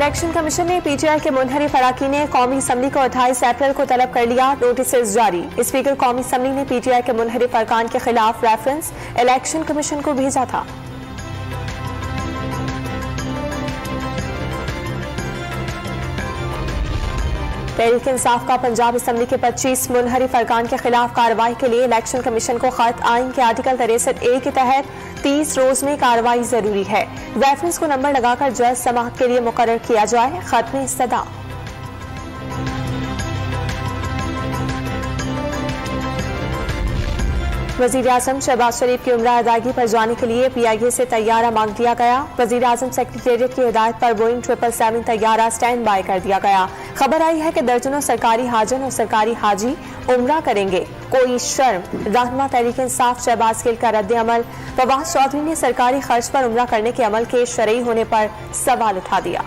Election commission ने PTI के मुनहरिफ अरकान ने कौमी असम्बली को 28 अप्रैल को तलब कर लिया, नोटिस जारी। स्पीकर कौमी असम्बली ने पीटीआई के मुनहरिफ अरकान के खिलाफ रेफरेंस इलेक्शन कमीशन को भेजा था। तहरीक इंसाफ का पंजाब असम्बली के 25 मुनहरिफ अरकान के खिलाफ कार्रवाई के लिए इलेक्शन कमीशन को खत आइन के आर्टिकल 63A के तहत 30 रोज में कार्रवाई जरूरी है। रेफरेंस को नंबर लगाकर जज समाअत के लिए मुकर्रर किया जाए। खत में इस्तदा। वजीर आजम शहबाज शरीफ की उम्रा अदायगी पर जाने के लिए PIA से तैयारा मांग दिया गया। वजीर आजम सेक्रेटेरिएट की हिदायत पर बोइंग 777 तैयारा स्टैंड बाय कर दिया गया। खबर आई है कि दर्जनों सरकारी हाजन और सरकारी हाजी उम्रा करेंगे। कोई शर्म। रहनुमा तहरीक इंसाफ शहबाज गिल का रद्द अमल। फवाद चौधरी ने सरकारी खर्च पर उम्रा करने के अमल के शरई होने पर सवाल उठा दिया।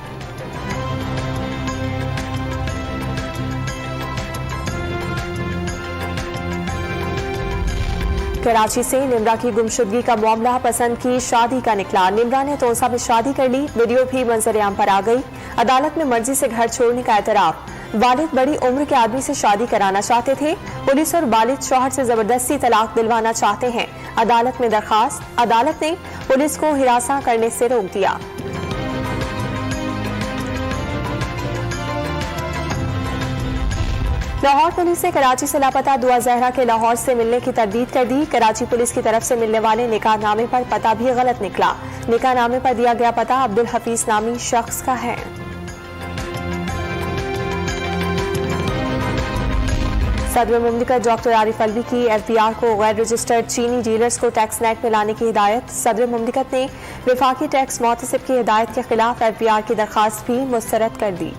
कराची से निमरा की गुमशुदगी का मामला पसंद की शादी का निकला। निमरा ने तोसा में शादी कर ली, वीडियो भी मंजर-ए-आम पर आ गई। अदालत में मर्जी से घर छोड़ने का एतराफ। वालिद बड़ी उम्र के आदमी से शादी कराना चाहते थे। पुलिस और वालिद शौहर से जबरदस्ती तलाक दिलवाना चाहते हैं। अदालत में दरखास्त। अदालत ने पुलिस को हिरासा करने से रोक दिया। लाहौर पुलिस ने कराची से लापता दुआ जहरा के लाहौर से मिलने की तरदीद कर दी। कराची पुलिस की तरफ से मिलने वाले निकाहनामे पर पता भी गलत निकला। निकाहनामे पर दिया गया पता अब्दुल हफीज नामी शख्स का है। सदर मुमलिकत डॉक्टर आरिफ अलवी की FBR को गैर रजिस्टर्ड चीनी डीलर्स को टैक्स नेट में लाने की हिदायत। सदर मुमलिकत ने वफाकी टैक्स मोहतसिब की हिदायत के खिलाफ FBR की दरखास्त भी मुस्तरद कर दी।